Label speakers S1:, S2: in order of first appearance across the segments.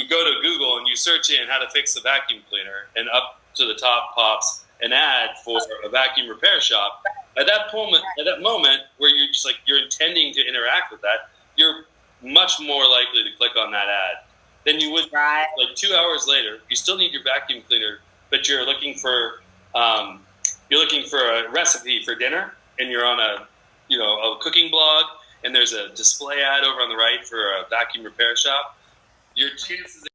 S1: go to Google and you search in how to fix a vacuum cleaner, and up to the top pops an ad for a vacuum repair shop. At that moment where you're just like, you're intending to interact with that, you're much more likely to click on that ad than you would like 2 hours later. You still need your vacuum cleaner, but you're looking for a recipe for dinner, and you're on a cooking blog, and there's a display ad over on the right for a vacuum repair shop. Your chances are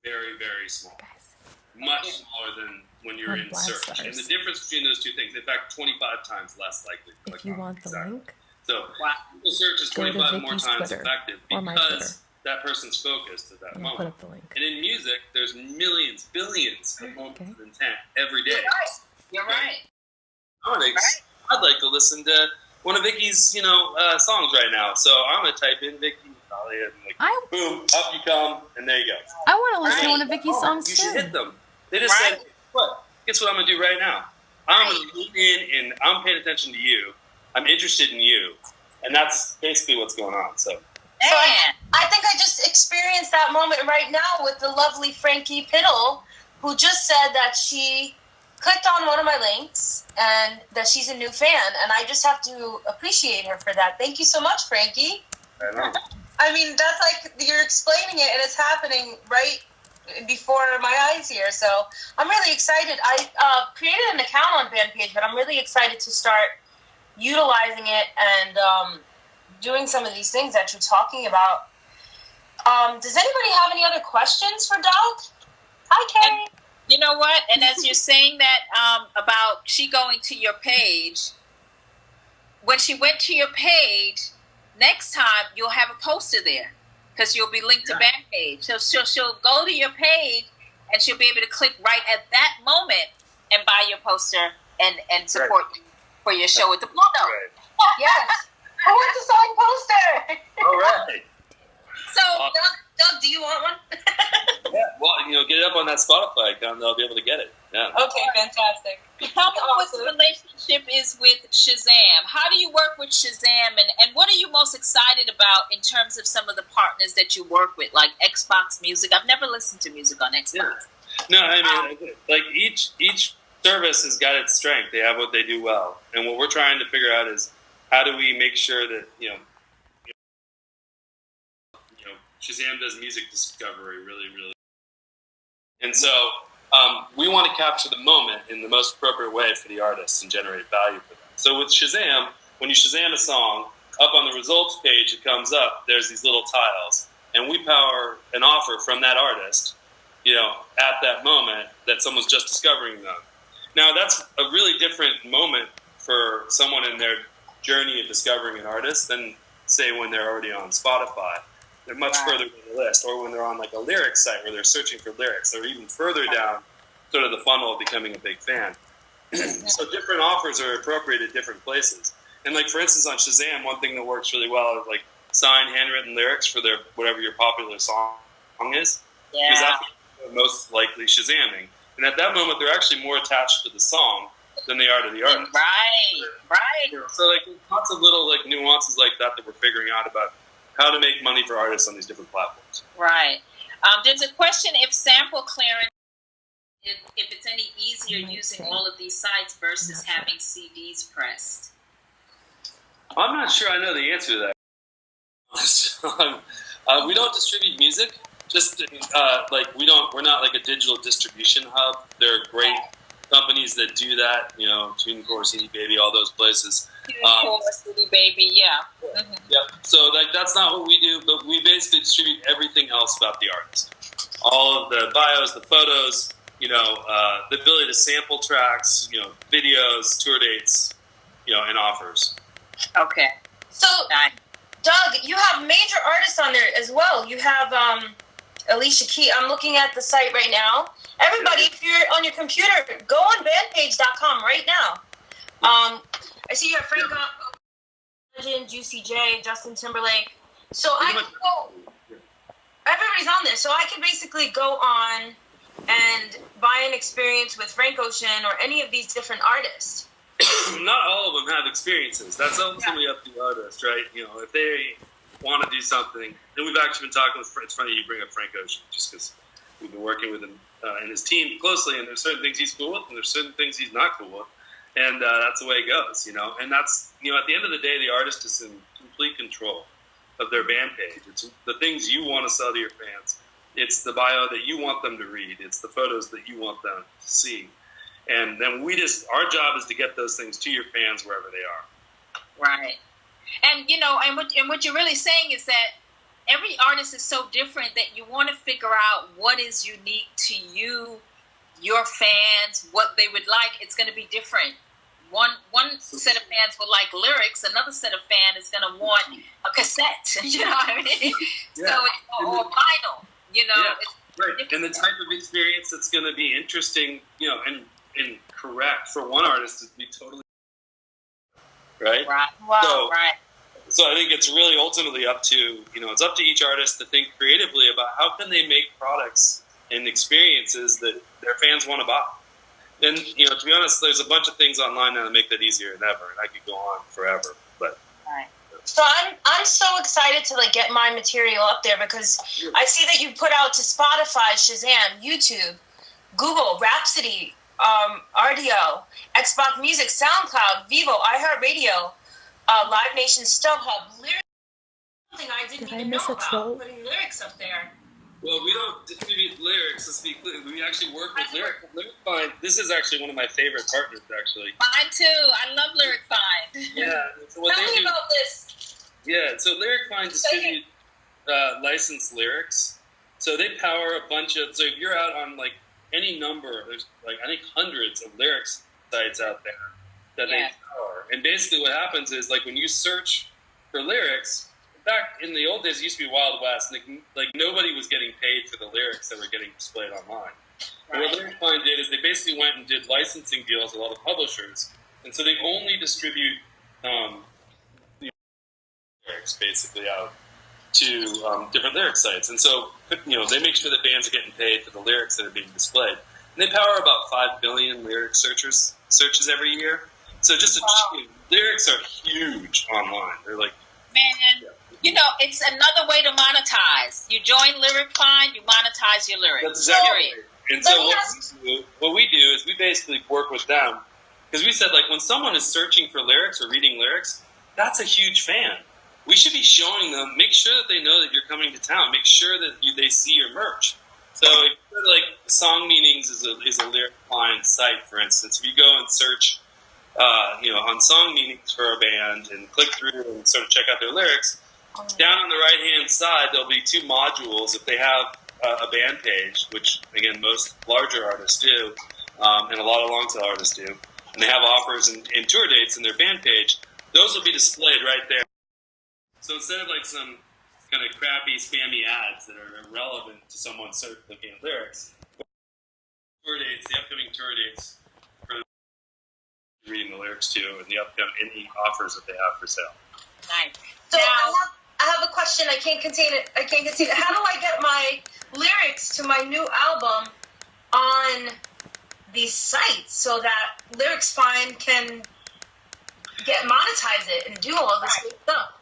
S1: very, very small. Much smaller than when you're in search. And the difference between those two things, in fact, 25 times less likely.
S2: If you want the link,
S1: so Google search is 25 more times effective because that person's focused at that moment.
S2: Put up the link.
S1: And in music, there's millions, billions of moments of intent every day.
S3: You're right.
S1: I'd like to listen to one of Vickie's, songs right now. So I'm gonna type in Vickie. And boom, up you come, and there you go.
S2: I want to listen to one of Vickie's songs too.
S1: You should hit them. They just said, "What? Guess what I'm gonna do right now? I'm gonna lean in, and I'm paying attention to you. I'm interested in you, and that's basically what's going on." So,
S3: I think I just experienced that moment right now with the lovely Frankie Piddle, who just said that she clicked on one of my links and that she's a new fan, and I just have to appreciate her for that. Thank you so much, Frankie.
S1: I know.
S3: I mean, that's like, you're explaining it, and it's happening right before my eyes here. So I'm really excited. I created an account on Bandpage, but I'm really excited to start utilizing it and doing some of these things that you're talking about. Does anybody have any other questions for Doug? Hi, Carrie.
S4: And you know what? And as you're saying that about she going to your page, when she went to your page, next time you'll have a poster there because you'll be linked to Bandpage. So she'll go to your page and she'll be able to click right at that moment and buy your poster and support you for your show at the Blue Note.
S1: Right.
S3: Yes. I want the song poster.
S1: All right.
S3: So, Doug, do you want one?
S1: Yeah. Well, get it up on that Spotify account, they'll be able to get it. Yeah.
S3: Okay, fantastic.
S4: Tell me what the relationship is with Shazam. How do you work with Shazam, and what are you most excited about in terms of some of the partners that you work with, like Xbox Music? I've never listened to music on Xbox.
S1: Yeah. No, I mean, like each service has got its strength. They have what they do well, and what we're trying to figure out is how do we make sure that Shazam does music discovery really, really, and so. We want to capture the moment in the most appropriate way for the artist and generate value for them. So with Shazam, when you Shazam a song, up on the results page it comes up, there's these little tiles. And we power an offer from that artist, at that moment that someone's just discovering them. Now that's a really different moment for someone in their journey of discovering an artist than, say, when they're already on Spotify. They're much further down the list, or when they're on like a lyrics site where they're searching for lyrics, they're even further down sort of the funnel of becoming a big fan. So different offers are appropriate at different places. And like, for instance, on Shazam, one thing that works really well is like sign handwritten lyrics for whatever your popular song is. Yeah. Because that's what they're most likely Shazamming. And at that moment, they're actually more attached to the song than they are to the artist.
S4: Right.
S1: So like lots of little like nuances like that we're figuring out about how to make money for artists on these different platforms.
S4: Right. There's a question if sample clearance, if it's any easier using all of these sites versus having CDs pressed.
S1: I'm not sure I know the answer to that. We don't distribute music. Just we're not like a digital distribution hub. There are great companies that do that. TuneCore, CD Baby, all those places.
S4: CD Baby, yeah. Mm-hmm.
S1: Yep. So that's not what we do, but we basically distribute everything else about the artist. All of the bios, the photos, the ability to sample tracks, videos, tour dates, and offers.
S4: Okay.
S3: So, Doug, you have major artists on there as well. You have Alicia Keys. I'm looking at the site right now. Everybody, if you're on your computer, go on bandpage.com right now. I see you have Frank Legend, Juicy J, Justin Timberlake. So I can go. Everybody's on there, so I can basically go on and buy an experience with Frank Ocean or any of these different artists.
S1: Not all of them have experiences. That's ultimately up to the artist, right? If want to do something. And we've actually been talking with, it's funny you bring up Frank Ocean, just because we've been working with him and his team closely, and there's certain things he's cool with, and there's certain things he's not cool with. And that's the way it goes, you know. And that's, you know, at the end of the day, the artist is in complete control of their band page. It's the things you want to sell to your fans. It's the bio that you want them to read. It's the photos that you want them to see. And then our job is to get those things to your fans wherever they are.
S4: Right. And, you know, and what you're really saying is that every artist is so different that you want to figure out what is unique to you, your fans, what they would like. It's going to be different. One set of fans will like lyrics. Another set of fans is going to want a cassette. You know what I mean?
S1: Yeah.
S4: So or vinyl. You know,
S1: yeah,
S4: it's
S1: right. And the type of experience that's going to be interesting, you know, and correct for one artist is to be totally right.
S4: Wow.
S1: So I think it's really ultimately up to, you know, it's up to each artist to think creatively about how can they make products and experiences that their fans want to buy. And, you know, to be honest, there's a bunch of things online now that make that easier than ever, and I could go on forever. But
S3: so I'm so excited to like get my material up there because I see that you put out to Spotify, Shazam, YouTube, Google, Rhapsody, RDO, Xbox Music, SoundCloud, Vivo, iHeartRadio, Live Nation, StubHub, lyrics. Something I didn't even know about putting lyrics up there.
S1: Well, we don't distribute lyrics. Let's be clear. We actually work with Lyric Find. This is actually one of my favorite partners, actually.
S4: Mine too. I love Lyric Find.
S1: Yeah. So what
S3: Tell me about this.
S1: Yeah. So Lyric Find distribute licensed lyrics. So they power a bunch of. So if you're out on like any number, there's like I think hundreds of lyrics sites out there that they power. And basically, what happens is like when you search for lyrics. Back in the old days, it used to be Wild West. Like nobody was getting paid for the lyrics that were getting displayed online. Right. What Lyric Find did is they basically went and did licensing deals with all the publishers, and so they only distribute lyrics basically out to different lyric sites. And so you know they make sure that bands are getting paid for the lyrics that are being displayed. And they power about 5 billion lyric searches every year. So just lyrics are huge online. They're like
S4: you know, it's another way to monetize. You join Lyric Find, you monetize your lyrics.
S1: That's exactly right. And so what we do is we basically work with them because we said, like, when someone is searching for lyrics or reading lyrics, that's a huge fan. We should be showing them, make sure that they know that you're coming to town. Make sure that they see your merch. So, if you're like, Song Meanings is a Lyric Find site, for instance. If you go and search, you know, on Song Meanings for a band and click through and sort of check out their lyrics, down on the right-hand side, there'll be 2 modules. If they have a band page, which, again, most larger artists do, and a lot of long-tail artists do, and they have offers and tour dates in their band page, those will be displayed right there. So instead of like some kind of crappy, spammy ads that are irrelevant to someone looking at lyrics, tour dates, the upcoming tour dates, for reading the lyrics to, and the upcoming any offers that they have for sale.
S4: Nice.
S3: So I have a question. I can't contain it. How do I get my lyrics to my new album on these sites so that Lyrics Find can monetize it and do all this good stuff?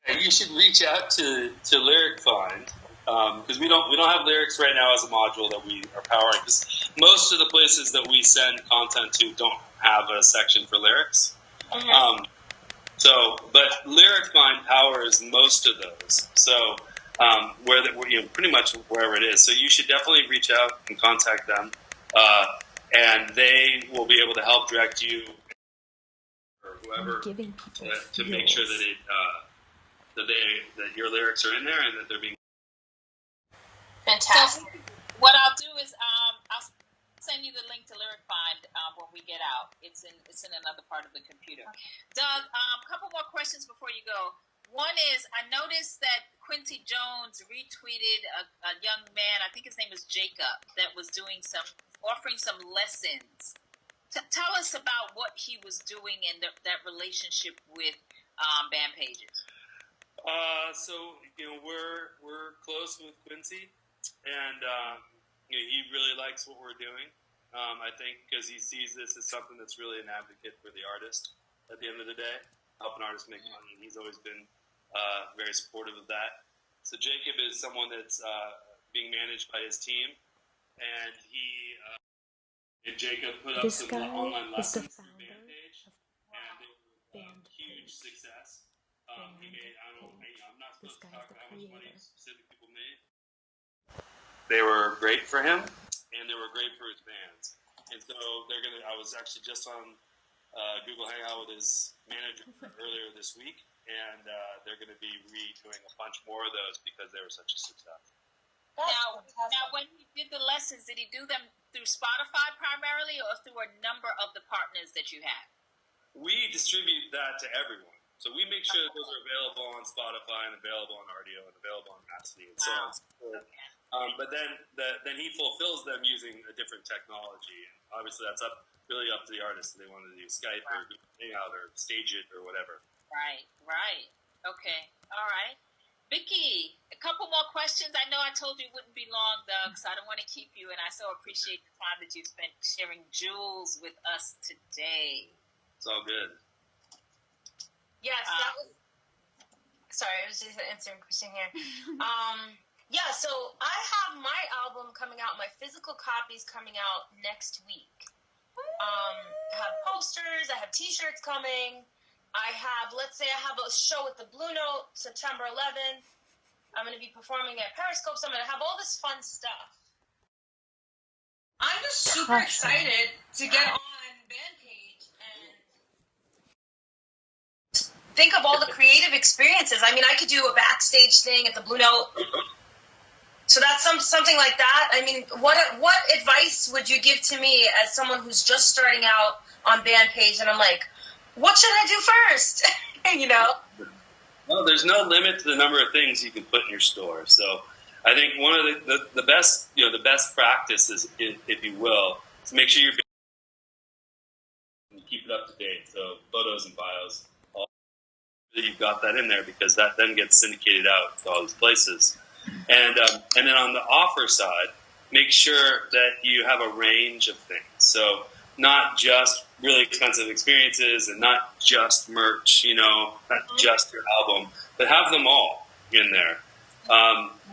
S1: You should reach out to Lyric Find because we don't have lyrics right now as a module that we are powering. Because most of the places that we send content to don't have a section for lyrics. Mm-hmm. But Lyric Find powers most of those. So, pretty much wherever it is. So you should definitely reach out and contact them, and they will be able to help direct you or whoever to make sure that that your lyrics are in there and that they're being
S3: fantastic.
S4: So what I'll do is I'll send you the link to Lyric Find when we get out. It's in another part of the computer. Doug, a couple more questions before you go. One is, I noticed that Quincy Jones retweeted a young man, I think his name is Jacob, that was offering some lessons. Tell us about what he was doing and that relationship with band pages.
S1: So we're close with Quincy, and he really likes what we're doing. I think because he sees this as something that's really an advocate for the artist at the end of the day, help an artist make money. And he's always been very supportive of that. So Jacob is someone that's being managed by his team, and Jacob put up some online lessons through Bandpage, and they were huge success. He made, I'm not supposed to talk about how much money specific people made. They were great for him, and they were great for his bands. And so I was actually just on Google Hangout with his manager earlier this week, and they're going to be redoing a bunch more of those because they were such a success.
S4: Now, when he did the lessons, did he do them through Spotify primarily, or through a number of the partners that you have?
S1: We distribute that to everyone. So we make sure that those are available on Spotify and available on Rdio and available on Rhapsody and so on. But then he fulfills them using a different technology. And obviously, that's really up to the artist if they want to do Skype or Hangout or stage it or whatever.
S4: Right. Okay. All right. Vickie, a couple more questions. I know I told you it wouldn't be long, Doug, so I don't want to keep you, and I so appreciate the time that you spent sharing jewels with us today.
S1: It's all good.
S3: Yes, that was... Sorry, I was just answering a question here. Yeah, so I have my album coming out, my physical copies coming out next week. I have posters, I have t-shirts coming. Let's say I have a show at the Blue Note, September 11th. I'm going to be performing at Periscope, so I'm going to have all this fun stuff. I'm just super excited to get on Bandpage and think of all the creative experiences. I mean, I could do a backstage thing at the Blue Note. So that's something like that. I mean, what advice would you give to me as someone who's just starting out on Bandpage, and I'm like, what should I do first?
S1: Well, there's no limit to the number of things you can put in your store. So I think one of the best, the best practice is, if you will, to make sure you keep it up to date. So photos and bios, you've got that in there, because that then gets syndicated out to all these places. And then on the offer side, make sure that you have a range of things. So not just really expensive experiences and not just merch, not just your album, but have them all in there.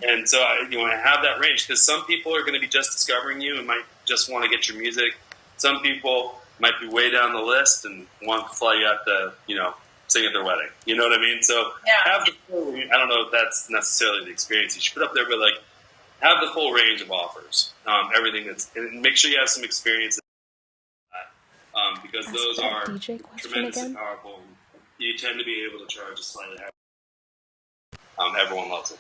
S1: And so you want to have that range, because some people are going to be just discovering you and might just want to get your music. Some people might be way down the list and want to fly you out to, sing at their wedding. You know what I mean? So have the full, I don't know if that's necessarily the experience you should put up there, but have the full range of offers. Everything and make sure you have some experiences. Because those are tremendously powerful. You tend to be able to charge a slightly higher. Everyone loves it.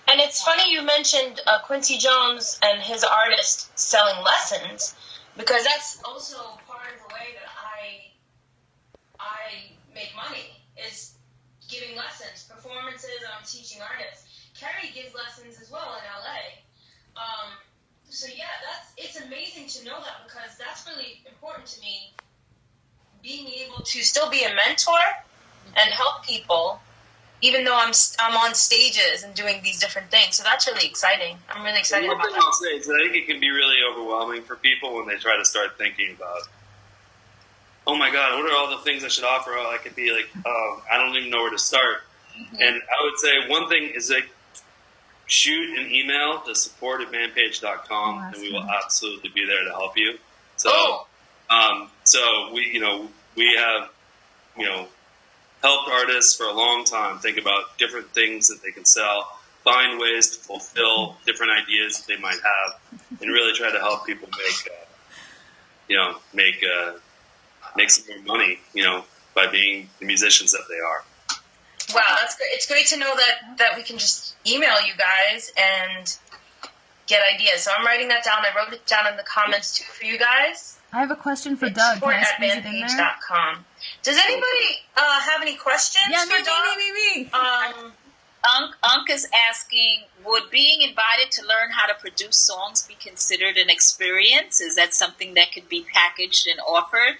S3: And it's funny you mentioned Quincy Jones and his artist selling lessons, because that's also part of the way that I make money, is giving lessons, performances, and I'm teaching artists. Carrie gives lessons as well in LA. So yeah, it's amazing to know that, because that's really important to me, being able to still be a mentor and help people, even though I'm on stages and doing these different things. So that's really exciting. I'm really excited about that.
S1: One thing I'll say is I think it can be really overwhelming for people when they try to start thinking about, oh my God, what are all the things I should offer? Oh, I could be like, I don't even know where to start. Mm-hmm. And I would say one thing is shoot an email to support@bandpage.com, and we will absolutely be there to help you. So, so we have, helped artists for a long time think about different things that they can sell, find ways to fulfill different ideas that they might have, and really try to help people make some more money, by being the musicians that they are.
S3: Wow, that's great. It's great to know that we can just email you guys and get ideas. So I'm writing that down. I wrote it down in the comments too for you guys.
S2: I have a question for Doug. Can I squeeze it in there?
S3: Does anybody have any questions for Doug?
S2: Me.
S4: Unk is asking, would being invited to learn how to produce songs be considered an experience? Is that something that could be packaged and offered?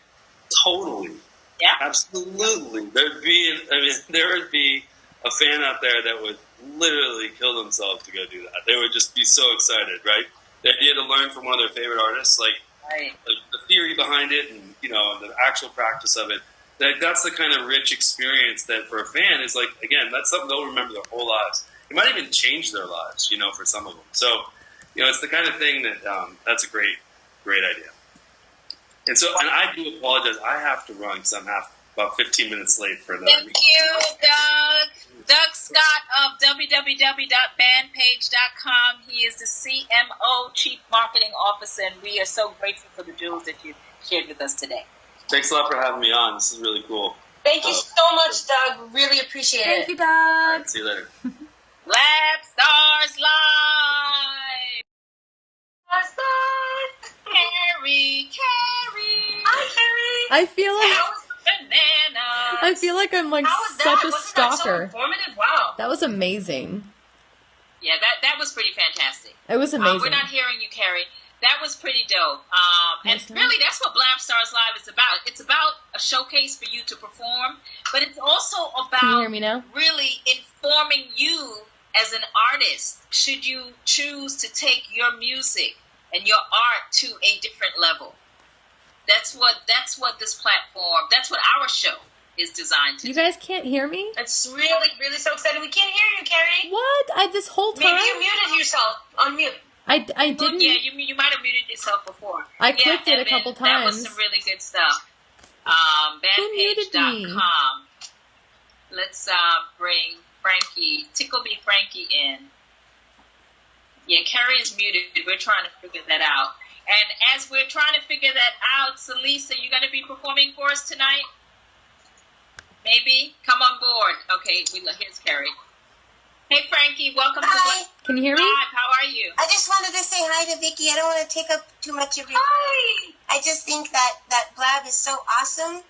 S1: Totally.
S4: Yeah.
S1: Absolutely. There would be a fan out there that would literally kill themselves to go do that. They would just be so excited, right? The idea to learn from one of their favorite artists,
S4: right.
S1: the theory behind it, and the actual practice of it. that's the kind of rich experience that for a fan is like, again, that's something they'll remember their whole lives. It might even change their lives, for some of them. So, it's the kind of thing that that's a great idea. And so, and I do apologize. I have to run because I'm about 15 minutes late for another meeting.
S4: Thank you, Doug. Doug Scott of www.bandpage.com. He is the CMO, Chief Marketing Officer, and we are so grateful for the jewels that you shared with us today.
S1: Thanks a lot for having me on. This is really cool.
S3: Thank you so much, Doug. Really appreciate it.
S2: Thank you, Doug.
S1: All right, see you later.
S4: Blab Stars Live. Carrie.
S3: Hi, Carrie.
S2: I feel like
S4: Bananas.
S2: I feel like I'm like such a stalker.
S3: That so informative? Wow.
S2: That was amazing.
S4: Yeah, that was pretty fantastic.
S2: It was amazing.
S4: We're not hearing you, Carrie. That was pretty dope. And really, that's what Blab Stars Live is about. It's about a showcase for you to perform, but it's also about
S2: Can you hear me now?
S4: really informing you as an artist, should you choose to take your music and your art to a different level. That's what this platform, that's what our show is designed to do.
S2: You guys can't hear me?
S3: It's really, really so exciting. We can't hear you, Carrie.
S2: What? This whole time?
S3: Maybe you muted yourself. Unmute.
S2: I didn't.
S4: Yeah, you might have muted yourself before.
S2: I clicked it a couple times.
S4: That was some really good stuff. Bandpage.com. Let's bring Frankie, Tickle Me Frankie in. Yeah, Carrie is muted. We're trying to figure that out. And as we're trying to figure that out, Celise, are you going to be performing for us tonight? Maybe? Come on board. Okay, here's Carrie. Hey, Frankie, welcome to
S5: Hi.
S2: Can you hear me?
S4: Live. How are you?
S5: I just wanted to say hi to Vickie. I don't want to take up too much of your
S3: Hi.
S5: I just think that Blab is so awesome.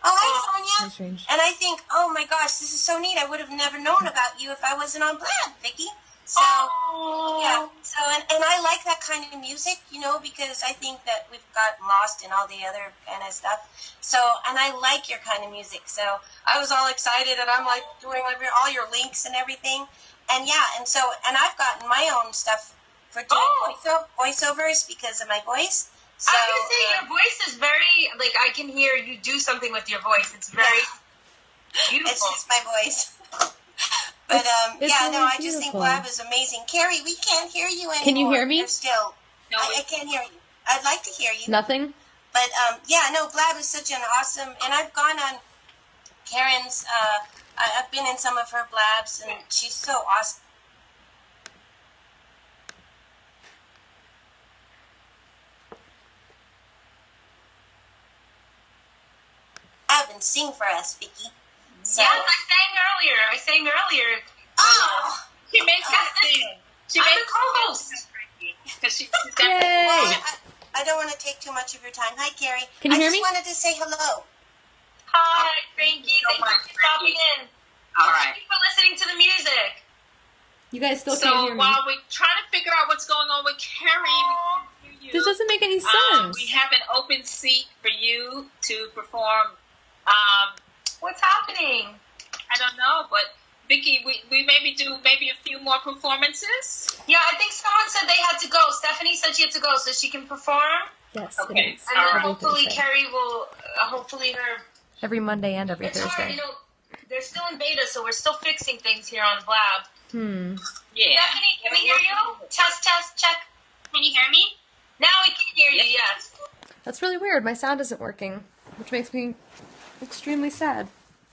S5: Oh, hi, Sonia.
S2: That's strange.
S5: And I think, oh my gosh, this is so neat. I would have never known about you if I wasn't on Blab, Vickie. So, yeah. So, and I like that kind of music, because I think that we've got lost in all the other kind of stuff. So, and I like your kind of music. So I was all excited, and I'm like doing all your links and everything. And yeah, and I've gotten my own stuff for doing voiceovers because of my voice. So,
S3: I was going to say, your voice is very, I can hear you do something with your voice. It's very beautiful.
S5: It's just my voice. But,
S2: it's
S5: yeah,
S2: really
S5: no, I just think
S2: beautiful.
S5: Blab is amazing. Carrie, we can't hear you anymore.
S2: Can you hear me?
S5: You're still.
S4: No,
S5: I can't hear you. I'd like to hear you.
S2: Nothing?
S5: But, yeah, no, Blab is such an awesome, and I've gone on Karen's, I've been in some of her Blabs, and she's so awesome. And sing for us, Vickie. So,
S3: Yes, I sang earlier.
S5: oh,
S4: she makes us sing.
S3: I'm the co-host.
S4: She's
S2: Yay!
S5: well, I don't want to take too much of your time. Hi, Carrie.
S2: Can you hear
S5: I
S2: me?
S5: just wanted to say hello.
S3: Hi, Frankie. Thank you for stopping in.
S4: All right.
S3: Thank you for listening to the music.
S2: You guys still can't
S4: So
S2: hear me.
S4: while we're trying to figure out what's going on with Carrie, we can hear you.
S2: This doesn't make any sense.
S4: We have an open seat for you to perform.
S3: What's happening?
S4: I don't know, but Vickie, we maybe do a few more performances.
S3: Yeah, I think someone said they had to go. Stephanie said she had to go so she can perform.
S2: Yes,
S4: Okay.
S2: it is.
S3: And then
S4: Every
S3: hopefully
S2: Thursday.
S3: Carrie will, hopefully her...
S2: Every Monday and every
S3: It's hard,
S2: Thursday.
S3: they're still in beta, so we're still fixing things here on Blab.
S4: Yeah.
S3: Stephanie, can we hear you? Test, check. Can you hear me? Now we can hear you, yes.
S2: That's really weird. My sound isn't working, which makes me extremely sad.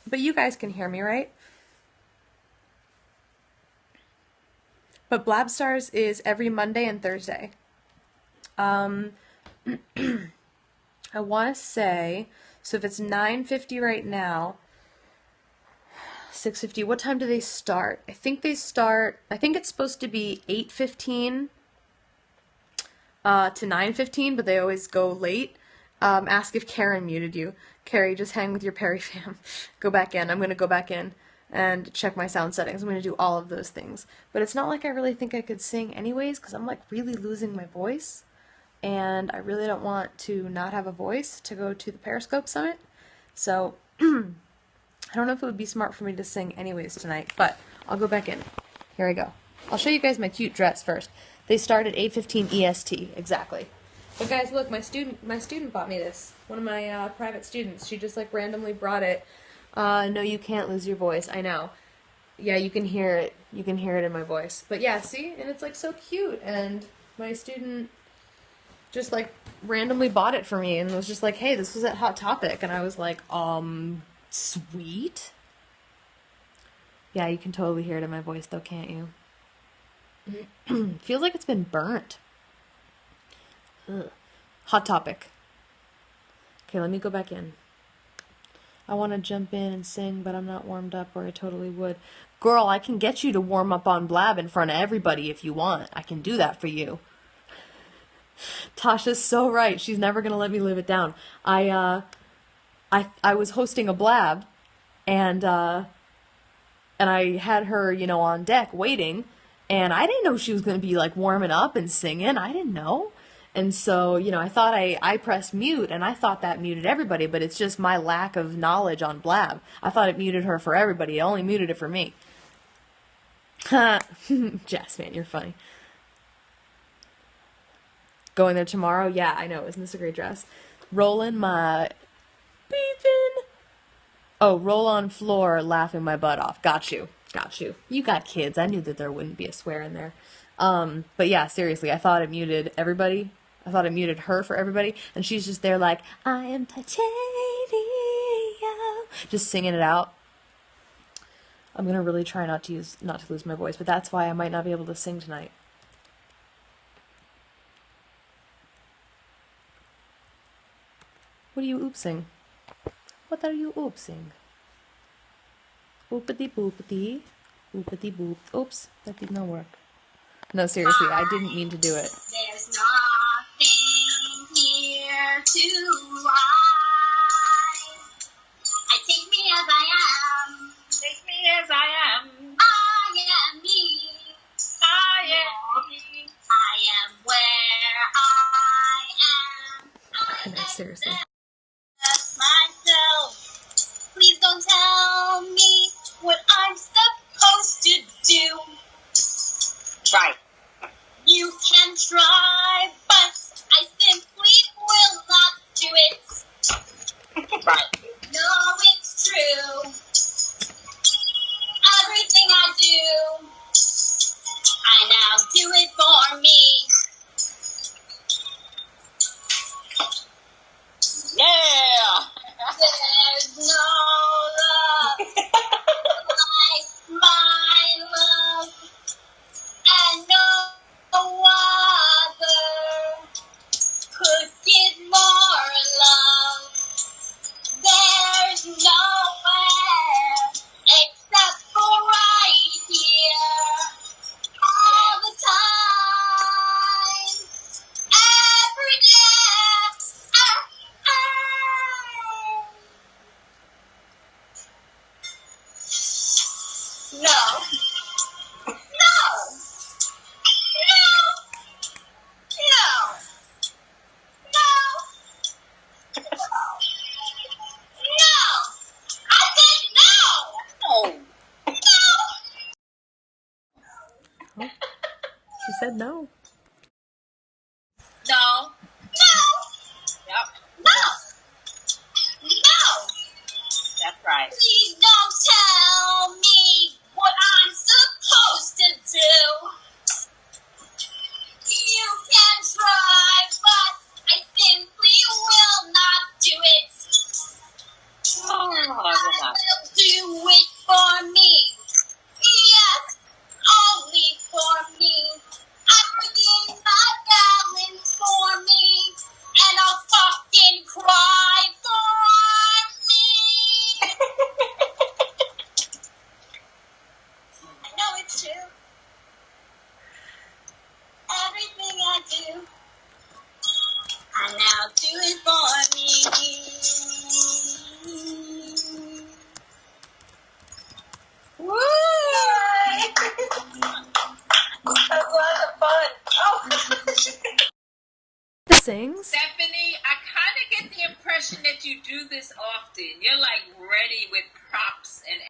S2: But you guys can hear me, right? But Blab Stars is every Monday and Thursday. I want to say, so if it's 9:50 right now, 6:50, what time do they start? I think it's supposed to be 8:15 to 9:15, but they always go late. Ask if Karen muted you. Carrie, just hang with your Perry fam. Go back in. I'm going to go back in and check my sound settings. I'm going to do all of those things. But it's not like I really think I could sing anyways, because I'm like really losing my voice. And I really don't want to not have a voice to go to the Periscope Summit. So, I don't know if it would be smart for me to sing anyways tonight, but I'll go back in. Here I go. I'll show you guys my cute dress first. They start at 8:15 EST, exactly. But guys, look, my student bought me this. One of my private students. She just like randomly brought it. No, you can't lose your voice. I know. Yeah, you can hear it. You can hear it in my voice. But yeah, see? And it's like so cute. And my student just like randomly bought it for me and was just like, hey, this was at Hot Topic. And I was like, sweet. Yeah, you can totally hear it in my voice though, can't you? Feels like it's been burnt. Ugh. Hot Topic. Okay, let me go back in. I want to jump in and sing, but I'm not warmed up, or I totally would. Girl, I can get you to warm up on Blab in front of everybody if you want. I can do that for you. Tasha's so right. She's never going to let me live it down. I was hosting a Blab, and I had her, on deck waiting, and I didn't know she was going to be, like, warming up and singing. I didn't know. And so, I thought I pressed mute, and I thought that muted everybody, but it's just my lack of knowledge on Blab. I thought it muted her for everybody. It only muted it for me. Jess, man, you're funny. Going there tomorrow? Yeah, I know. Isn't this a great dress? Rolling my beefing. Oh, roll on floor, laughing my butt off. Got you. Got you. You got kids. I knew that there wouldn't be a swear in there. But yeah, seriously, I thought it muted everybody. I thought it muted her for everybody. And she's just there like, I am titanium. Just singing it out. I'm going to really try not to lose my voice, but that's why I might not be able to sing tonight. What are you oopsing? What are you oopsing? Oopity boopity. Oopity boop. Oops, that did not work. No, seriously, I didn't mean to do it.
S5: There's nothing here to hide. I take me as I am.
S4: Take me as I am.
S5: I am me.
S4: I am me.
S5: I am where I am.
S2: No, seriously.
S5: Just myself. Please don't tell me what I'm supposed to do.
S4: Right.
S5: You can try, but I simply will not do it.
S4: Right.
S5: No, it's true. Everything I do, I now do it for me.
S4: Yeah.
S5: There's no love like my love, and no other could give more love. There's nowhere except for right here, all the time, every day. No. No. No. No. No. No. I said no.
S4: Oh.
S5: No.
S2: She said no.
S4: No.
S5: No.
S4: Yep.
S5: No. No.
S4: That's right.
S5: Please don't tell me what I'm supposed to do. You can try, but I simply will not do it.
S4: Oh, I will not.
S5: Will do it for me. Yes, only for me. I'm bringing my balance for me, and I'll fucking cry for me. I know it's true. Everything I do, I now do it for me. Woo! That's a lot of fun. Oh.
S2: Sings?
S4: Stephanie, I kind of get the impression that you do this often. You're like ready with props and.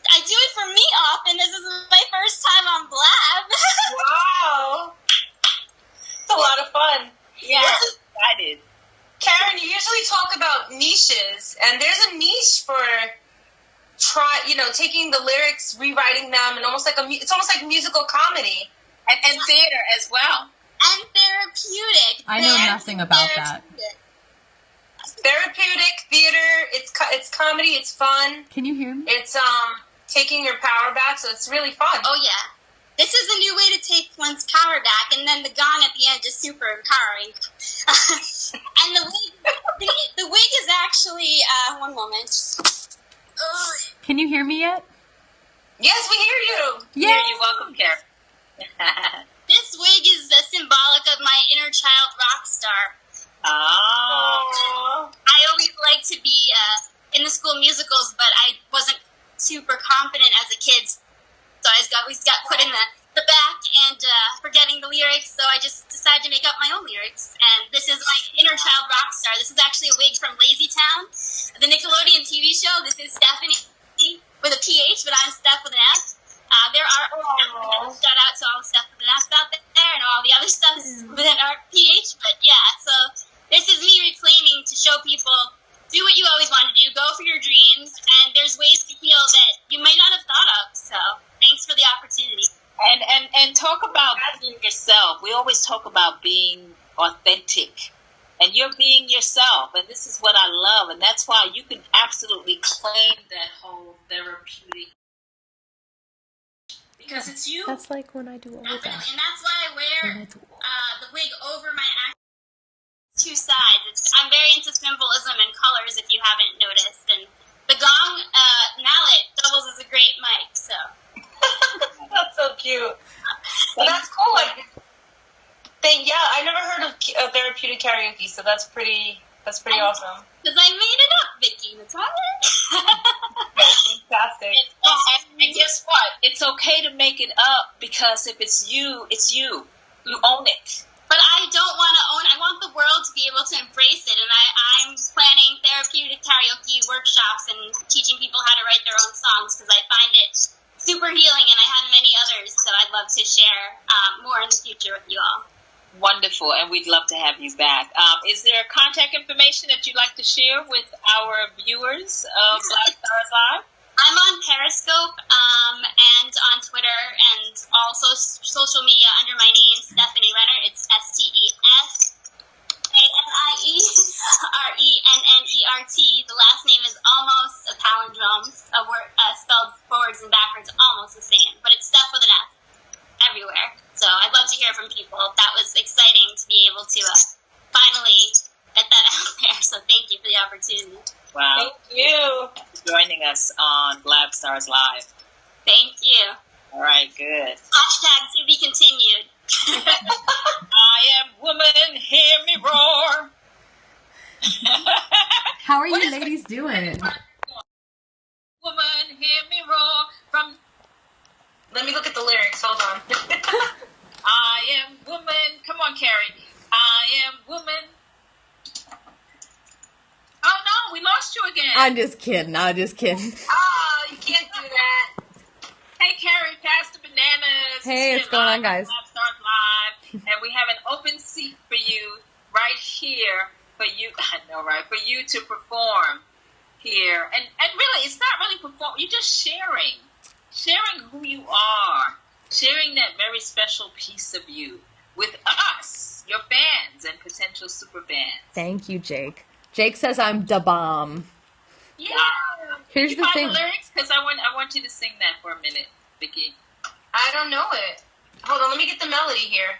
S5: I do it
S6: for me often. This is my first time on Blab.
S3: Wow. It's a lot of fun.
S4: Yeah, excited.
S3: Karen, you usually talk about niches, and there's a niche for taking the lyrics, rewriting them, and it's almost like musical comedy.
S4: And theater as well.
S6: And therapeutic.
S2: I know nothing about that.
S3: Therapeutic theater. It's comedy. It's fun.
S2: Can you hear me?
S3: It's taking your power back. So it's really fun.
S6: Oh yeah, this is a new way to take one's power back, and then the gong at the end is super empowering. And the wig is actually one moment.
S2: Can you hear me yet?
S3: Yes, we hear you.
S2: Yeah.
S4: You're welcome, Karen.
S6: This wig is symbolic of my inner child rock star.
S4: Oh.
S6: I always liked to be in the school musicals, but I wasn't super confident as a kid, so I always got put in the back and forgetting the lyrics, so I just decided to make up my own lyrics. And this is my inner child rock star. This is actually a wig from Lazy Town, the Nickelodeon TV show. This is Stephanie with a PH, but I'm Steph with an F. There are shout out to all the stuff with an F out there and all the other stuff with an PH, but yeah, so this is me reclaiming to show people, do what you always want to do, go for your dreams, and there's ways to heal that you might not have thought of, so thanks for the opportunity.
S4: And talk about being yourself. We always talk about being authentic, and you're being yourself, and this is what I love, and that's why you can absolutely claim that whole therapeutic, because it's you.
S2: That's like when I do all of that.
S6: And that's why I wear the wig over my two sides. I'm very into symbolism and colors, if you haven't noticed, and the gong mallet doubles as a great mic, so.
S3: That's so cute. That's cool. I never heard of therapeutic karaoke, so that's pretty awesome.
S6: Because I made it up, Vickie. That's all.
S3: Fantastic.
S4: And guess what? It's okay to make it up, because if it's you, it's you. You own it.
S6: But I don't want to own. I want the world to be able to embrace it, and I'm planning therapeutic karaoke workshops and teaching people how to write their own songs, because I find it super healing, and I have many others, so I'd love to share more in the future with you all.
S4: Wonderful, and we'd love to have you back. Is there contact information that you'd like to share with our viewers of Blab Stars Live?
S6: I'm on Periscope and on Twitter and also social media under my name, Stephanie Renner. It's StephaniRennert. The last name is almost a palindrome, spelled forwards and backwards almost the same, but it's Steph with an F everywhere. So I'd love to hear from people. That was exciting to be able to finally get that out there. So thank you for the opportunity.
S4: Wow.
S3: Thank you
S4: for joining us on Blab Stars Live.
S6: Thank you.
S4: All right, good.
S6: Hashtag to be continued.
S4: I am woman, hear me roar.
S2: How are you ladies doing?
S4: Woman, hear me roar.
S3: Let me look at the lyrics. Hold on.
S4: I am woman. Come on, Carrie. I am woman. Oh, no, we lost you again.
S2: I'm just kidding.
S3: Oh, you can't do that.
S4: Hey, Carrie, PassTheBananas.
S2: Hey, what's going on, guys?
S4: Blab Stars Live, and we have an open seat for you right here for you. I know, right? For you to perform here, and really, it's not really perform. You're just sharing who you are, sharing that very special piece of you with us, your fans and potential super fans.
S2: Thank you, Jake. Jake says I'm da bomb.
S4: Yeah.
S2: Here's
S4: Did you
S2: the
S4: find
S2: thing.
S4: the lyrics? Because I want you to sing that for a minute, Vickie.
S3: I don't know it. Hold on, let me get the melody here.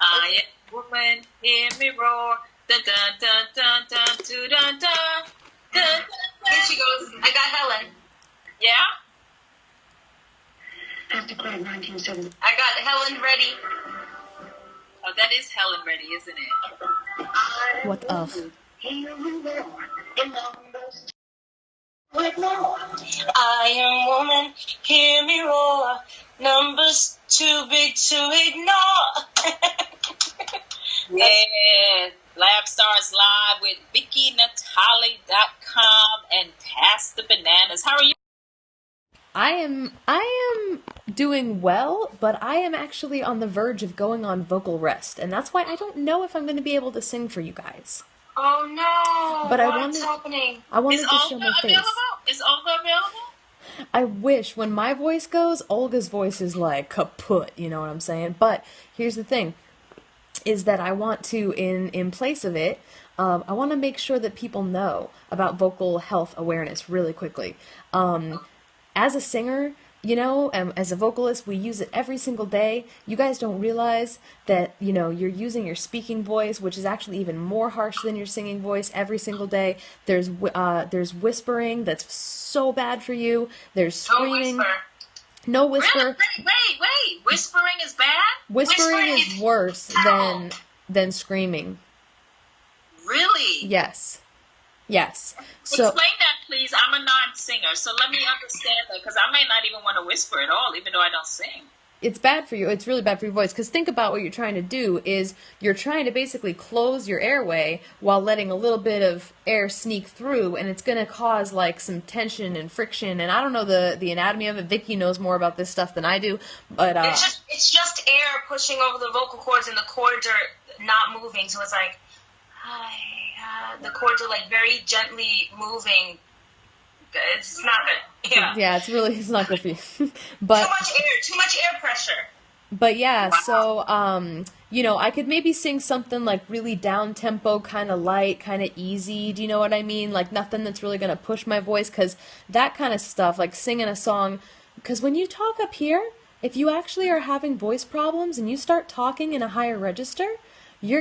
S4: I am woman, hear me roar. Dun dun dun dun dun dun dun dun.
S3: Here she goes. I got Helen.
S4: Yeah?
S3: I got Helen ready.
S4: Oh, that is Helen ready, isn't it?
S2: What of?
S3: I am woman, hear me roar. Numbers too big to ignore.
S4: Yeah. Blab Stars Live with VickieNatali.com and PassTheBananas. How are you?
S2: I am doing well, but I am actually on the verge of going on vocal rest, and that's why I don't know if I'm going to be able to sing for you guys.
S3: Oh no!
S2: But
S3: What's happening?
S2: I wanted
S4: Is
S2: to
S4: Olga
S2: show my face.
S4: available? Is Olga available?
S2: I wish when my voice goes, Olga's voice is like kaput, you know what I'm saying? But here's the thing, is that I want to, in place of it, I want to make sure that people know about vocal health awareness really quickly. As a singer, you know, as a vocalist, we use it every single day. You guys don't realize that, you know, you're using your speaking voice, which is actually even more harsh than your singing voice every single day. There's whispering that's so bad for you. There's screaming. No whisper.
S4: Really? Wait. Whispering is bad?
S2: Whispering is worse than screaming.
S4: Really?
S2: Yes. So,
S4: explain that, please. I'm a non-singer, so let me understand that, because I may not even want to whisper at all, even though I don't sing.
S2: It's bad for you. It's really bad for your voice, because think about what you're trying to do is you're trying to basically close your airway while letting a little bit of air sneak through, and it's going to cause like some tension and friction, and I don't know the anatomy of it. Vickie knows more about this stuff than I do, but
S3: it's just air pushing over the vocal cords, and the cords are not moving, so it's like the cords are like very gently moving. It's not good.
S2: Yeah, it's not good for you. But
S3: too much air pressure.
S2: But yeah, so you know, I could maybe sing something like really down tempo, kind of light, kind of easy. Do you know what I mean? Like nothing that's really gonna push my voice, because that kind of stuff, like singing a song, because when you talk up here, if you actually are having voice problems and you start talking in a higher register, you're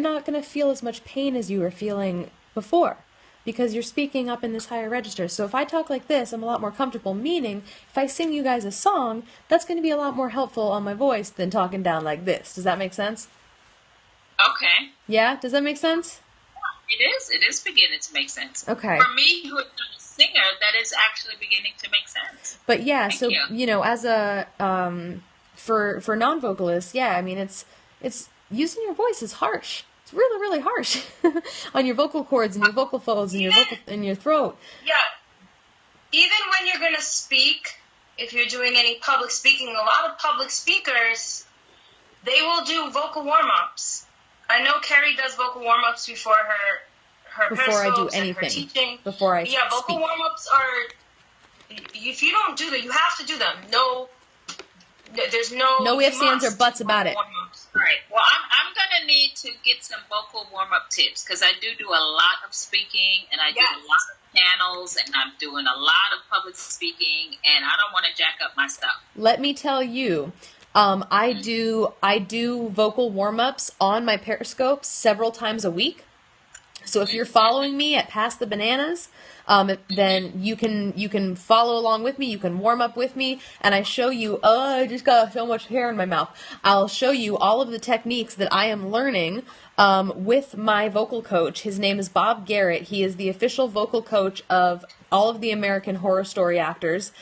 S2: not gonna feel as much pain as you were feeling before, because you're speaking up in this higher register. So if I talk like this, I'm a lot more comfortable, meaning if I sing you guys a song, that's going to be a lot more helpful on my voice than talking down like this. Does that make sense?
S4: Okay.
S2: Yeah? Does that make sense?
S4: It is beginning to make sense.
S2: Okay.
S4: For me, who is not a singer, that is actually beginning to make sense.
S2: But yeah,
S4: Thank
S2: you know, as a, for non-vocalists, yeah, I mean, it's using your voice is harsh. Really, really harsh on your vocal cords and your vocal folds and your throat.
S3: Yeah. Even when you're going to speak, if you're doing any public speaking, a lot of public speakers, they will do vocal warm-ups. I know Carrie does vocal warm-ups before her
S2: before I do
S3: periscopes and her
S2: anything.
S3: teaching.
S2: Before I
S3: Yeah, vocal
S2: speak.
S3: warm-ups are, if you don't do them, you have to do them. There's no
S2: ifs, ands, or buts about it.
S4: All right. Well, I'm going to need to get some vocal warm-up tips, because I do a lot of speaking, and I do a lot of channels, and I'm doing a lot of public speaking, and I don't want to jack up my stuff.
S2: Let me tell you, I do vocal warm-ups on my Periscope several times a week. So if you're following me at PassTheBananas, then you can follow along with me. You can warm up with me, and I show you. Oh, I just got so much hair in my mouth. I'll show you all of the techniques that I am learning with my vocal coach. His name is Bob Garrett. He is the official vocal coach of all of the American Horror Story actors.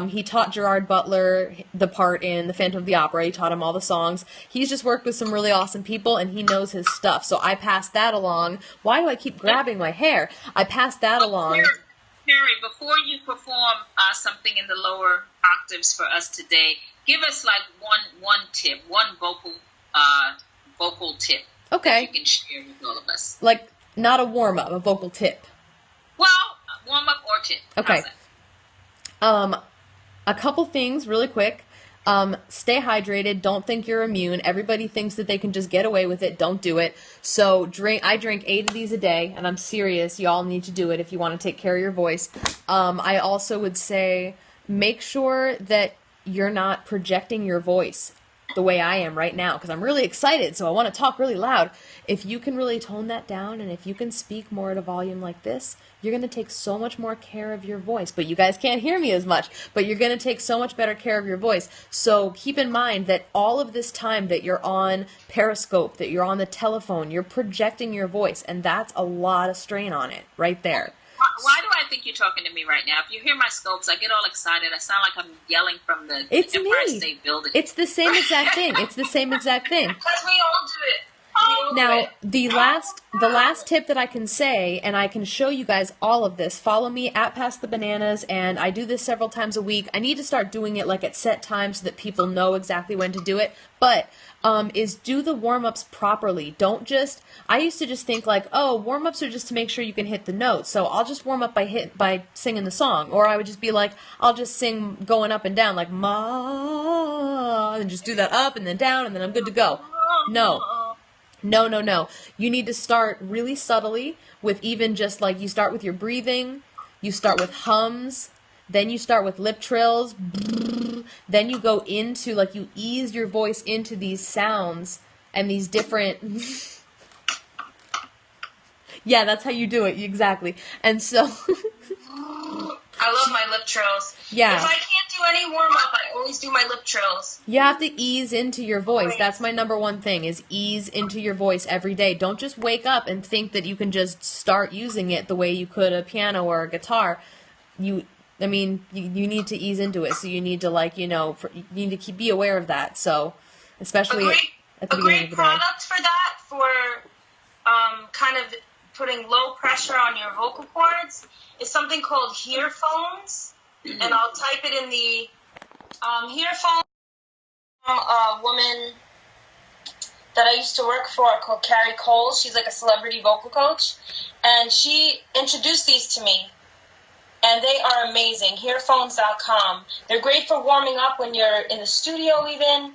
S2: He taught Gerard Butler the part in The Phantom of the Opera. He taught him all the songs. He's just worked with some really awesome people, and he knows his stuff. So I passed that along. Why do I keep grabbing my hair? I passed that along.
S4: Carrie, before you perform something in the lower octaves for us today, give us like one tip, one vocal tip.
S2: Okay.
S4: That you can share with all of us.
S2: Like, not a warm-up, a vocal tip.
S4: Well, warm-up or tip.
S2: Okay. A couple things really quick. Stay hydrated. Don't think you're immune. Everybody thinks that they can just get away with it. Don't do it. So I drink 8 of these a day, and I'm serious. Y'all need to do it if you want to take care of your voice. I also would say make sure that you're not projecting your voice the way I am right now, because I'm really excited, so I want to talk really loud. If you can really tone that down, and if you can speak more at a volume like this, you're going to take so much more care of your voice. But you guys can't hear me as much, but you're going to take so much better care of your voice. So keep in mind that all of this time that you're on Periscope, that you're on the telephone, you're projecting your voice, and that's a lot of strain on it right there.
S4: Why do I think you're talking to me right now? If you hear my scopes, I get all excited. I sound like I'm yelling from the Empire State Building.
S2: It's the same exact thing. It's the same exact thing.
S3: Because we all do it.
S2: Now, the last tip that I can say, and I can show you guys all of this, follow me at PassTheBananas, and I do this several times a week. I need to start doing it like at set times so that people know exactly when to do it, but is do the warm-ups properly. Don't just, I used to just think like, oh, warm-ups are just to make sure you can hit the notes, so I'll just warm up by singing the song, or I would just be like, I'll just sing going up and down like ma, and just do that up and then down, and then I'm good to go. No. No, no, no. You need to start really subtly with even just like you start with your breathing, you start with hums, then you start with lip trills, then you go into like you ease your voice into these sounds and these different yeah, that's how you do it, exactly. And so
S3: I love my lip trills.
S2: Yeah.
S3: If I can't do any warm-up, I always do my lip trills.
S2: You have to ease into your voice. That's my number one thing, is ease into your voice every day. Don't just wake up and think that you can just start using it the way you could a piano or a guitar. You need to ease into it. So you need to, like, you need to be aware of that. So, especially at the beginning of the day.
S3: A great product for that, for kind of putting low pressure on your vocal cords, is something called earphones. And I'll type it in the earphones from a woman that I used to work for called Carrie Cole. She's like a celebrity vocal coach. And she introduced these to me. And they are amazing. Earphones.com. They're great for warming up when you're in the studio even.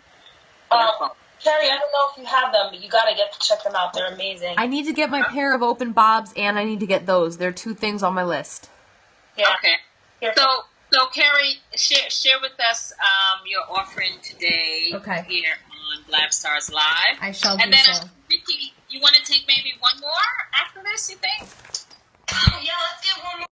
S3: Carrie, I don't know if you have them, but you gotta check them out. They're amazing.
S2: I need to get my pair of open bobs, and I need to get those. They're two things on my list.
S3: Yeah.
S4: Okay. So Carrie, share with us your offering today here on Blab Stars Live.
S2: I shall do so.
S4: And then, Vickie, you want to take maybe one more after this, you think?
S3: Yeah, let's get one more.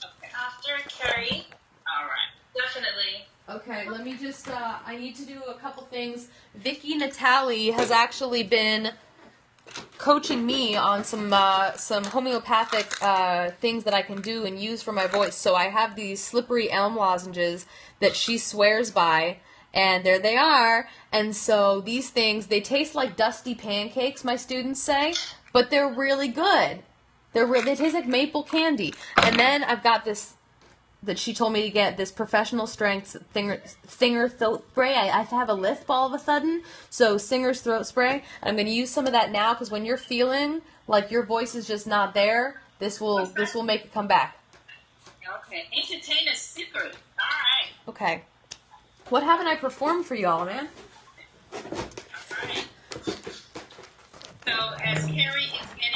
S4: Okay.
S3: After Carrie.
S4: All right.
S3: Definitely.
S2: Okay, let me just, I need to do a couple things. Vickie Natali has actually been coaching me on some homeopathic things that I can do and use for my voice. So I have these slippery elm lozenges that she swears by, and there they are. And so these things, they taste like dusty pancakes, my students say, but they're really good. They taste like maple candy. And then I've got this that she told me to get, this professional strength Singer throat spray. I have a lisp all of a sudden, so Singer's throat spray. I'm going to use some of that now, because when you're feeling like your voice is just not there, this will make it come back.
S4: Okay, entertain a secret. All right.
S2: Okay. What haven't I performed for y'all, man?
S4: All right. So as Carrie is getting